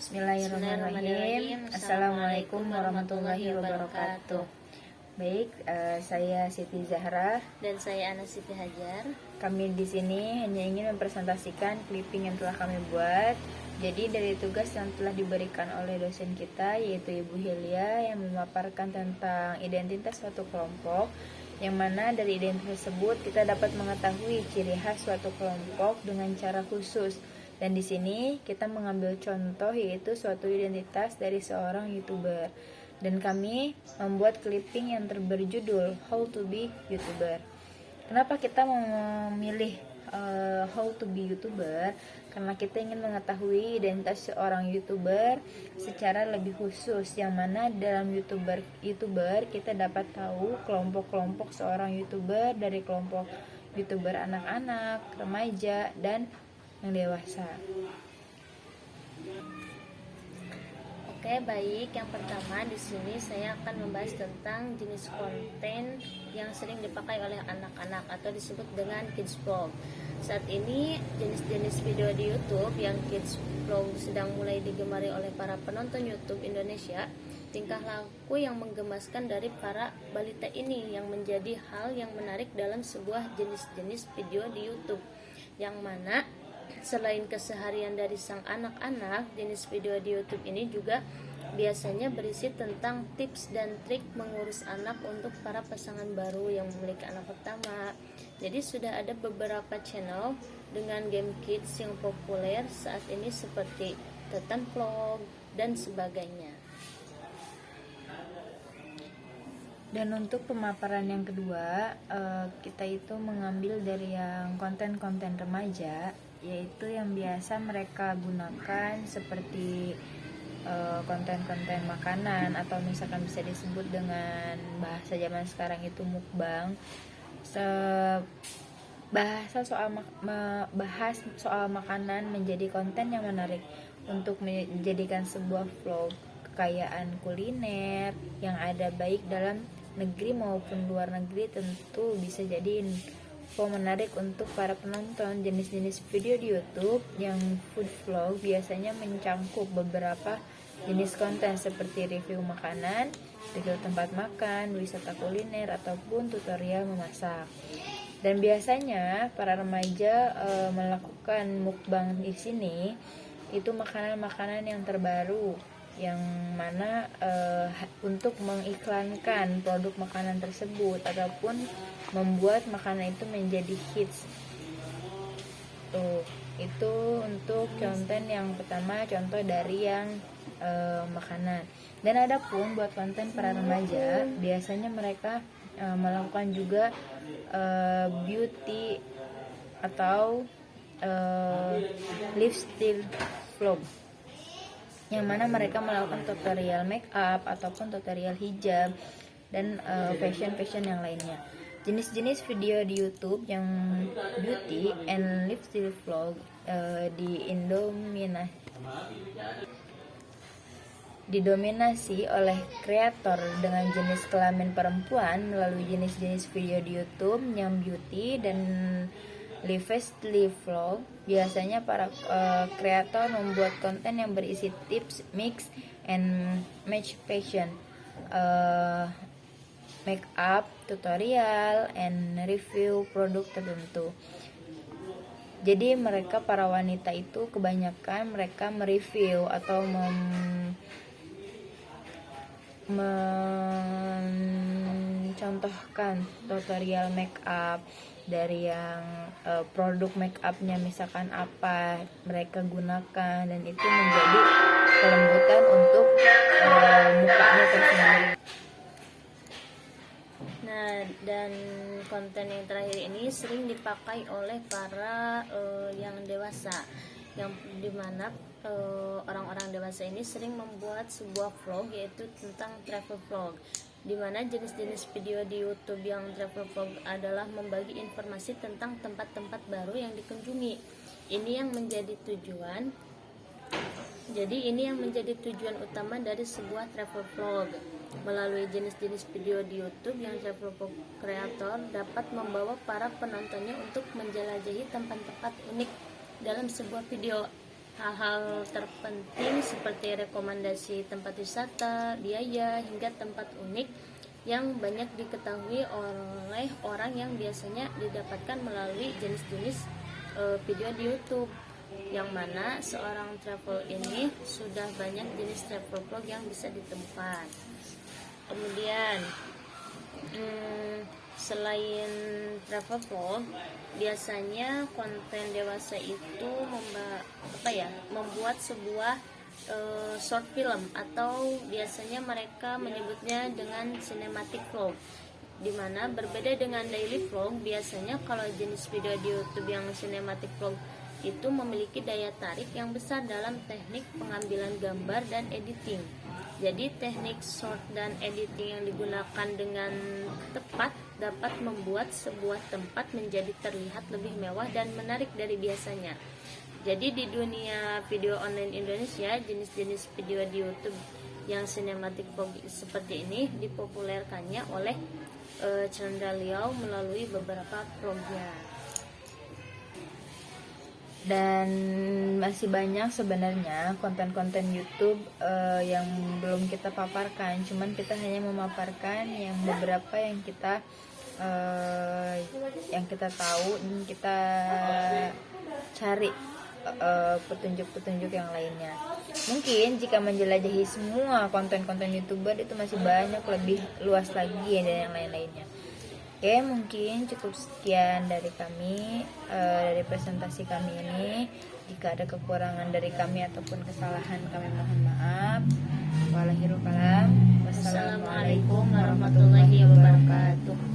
Bismillahirrahmanirrahim. Assalamualaikum warahmatullahi wabarakatuh. Baik, saya Siti Zahra dan saya Ana Siti Hajar. Kami di sini hanya ingin mempresentasikan clipping yang telah kami buat. Jadi dari tugas yang telah diberikan oleh dosen kita, yaitu Ibu Hilya, yang memaparkan tentang identitas suatu kelompok, yang mana dari identitas tersebut kita dapat mengetahui ciri khas suatu kelompok dengan cara khusus. Dan di sini kita mengambil contoh, yaitu suatu identitas dari seorang YouTuber. Dan kami membuat clipping yang berjudul How to be YouTuber. Kenapa kita memilih How to be YouTuber? Karena kita ingin mengetahui identitas seorang YouTuber secara lebih khusus, yang mana dalam YouTuber kita dapat tahu kelompok-kelompok seorang YouTuber, dari kelompok YouTuber anak-anak, remaja, dan yang dewasa. Oke, baik. Yang pertama di sini saya akan membahas tentang jenis konten yang sering dipakai oleh anak-anak atau disebut dengan kids vlog. Saat ini jenis-jenis video di YouTube yang kids vlog sedang mulai digemari oleh para penonton YouTube Indonesia. Tingkah laku yang menggemaskan dari para balita ini yang menjadi hal yang menarik dalam sebuah jenis-jenis video di YouTube, yang mana selain keseharian dari sang anak-anak, jenis video di YouTube ini juga biasanya berisi tentang tips dan trik mengurus anak untuk para pasangan baru yang memiliki anak pertama. Jadi sudah ada beberapa channel dengan game kids yang populer saat ini seperti Tetan Vlog dan sebagainya. Dan untuk pemaparan yang kedua, kita itu mengambil dari yang konten-konten remaja, yaitu yang biasa mereka gunakan seperti konten-konten makanan, atau misalkan bisa disebut dengan bahasa zaman sekarang itu mukbang. Bahas soal makanan menjadi konten yang menarik untuk menjadikan sebuah vlog kekayaan kuliner yang ada baik dalam negeri maupun luar negeri. Tentu bisa jadi info menarik untuk para penonton. Jenis-jenis video di YouTube yang food vlog biasanya mencangkup beberapa jenis konten seperti review makanan, review tempat makan, wisata kuliner, ataupun tutorial memasak. Dan biasanya para remaja melakukan mukbang di sini itu makanan-makanan yang terbaru, yang mana untuk mengiklankan produk makanan tersebut ataupun membuat makanan itu menjadi hits. Itu untuk konten yang pertama, contoh dari yang makanan. Dan ada pun buat konten para remaja, biasanya mereka melakukan juga beauty atau lifestyle vlog, yang mana mereka melakukan tutorial make up ataupun tutorial hijab dan fashion yang lainnya. Jenis-jenis video di YouTube yang beauty and lifestyle vlog didominasi oleh kreator dengan jenis kelamin perempuan melalui jenis-jenis video di YouTube yang beauty dan lifestyle vlog. Biasanya para kreator membuat konten yang berisi tips, mix and match fashion, make up, tutorial, and review produk tertentu. Jadi mereka, para wanita itu kebanyakan mereka mereview atau mencontohkan tutorial make up dari yang produk make upnya misalkan apa mereka gunakan, dan itu menjadi kelembutan untuk mukanya tersendiri. Nah, dan konten yang terakhir ini sering dipakai oleh para yang dewasa, yang dimana orang-orang dewasa ini sering membuat sebuah vlog, yaitu tentang travel vlog, dimana jenis-jenis video di YouTube yang travel vlog adalah membagi informasi tentang tempat-tempat baru yang dikunjungi. Ini yang menjadi tujuan utama dari sebuah travel vlog. Melalui jenis-jenis video di YouTube yang travel vlog kreator dapat membawa para penontonnya untuk menjelajahi tempat-tempat unik dalam sebuah video. hal-hal terpenting seperti rekomendasi tempat wisata, biaya, hingga tempat unik yang banyak diketahui oleh orang yang biasanya didapatkan melalui jenis-jenis video di YouTube, yang mana seorang travel ini sudah banyak jenis travel vlog yang bisa ditemukan. Kemudian selain travel vlog, biasanya konten dewasa itu membuat sebuah short film, atau biasanya mereka menyebutnya dengan cinematic vlog, dimana berbeda dengan daily vlog. Biasanya kalau jenis video di YouTube yang cinematic vlog itu memiliki daya tarik yang besar dalam teknik pengambilan gambar dan editing. Jadi teknik short dan editing yang digunakan dengan tepat dapat membuat sebuah tempat menjadi terlihat lebih mewah dan menarik dari biasanya. Jadi di dunia video online Indonesia, jenis-jenis video di YouTube yang cinematic vlog seperti ini dipopulerkannya oleh Chandra Liao melalui beberapa vlognya. Dan masih banyak sebenarnya konten-konten YouTube yang belum kita paparkan, cuman kita hanya memaparkan yang beberapa yang kita tahu dan kita cari petunjuk-petunjuk yang lainnya. Mungkin jika menjelajahi semua konten-konten YouTuber itu masih banyak, lebih luas lagi ya, dan yang lain-lainnya. Oke, mungkin cukup sekian dari kami, dari presentasi kami ini. Jika ada kekurangan dari kami ataupun kesalahan, kami mohon maaf. Wassalamualaikum warahmatullahi wabarakatuh.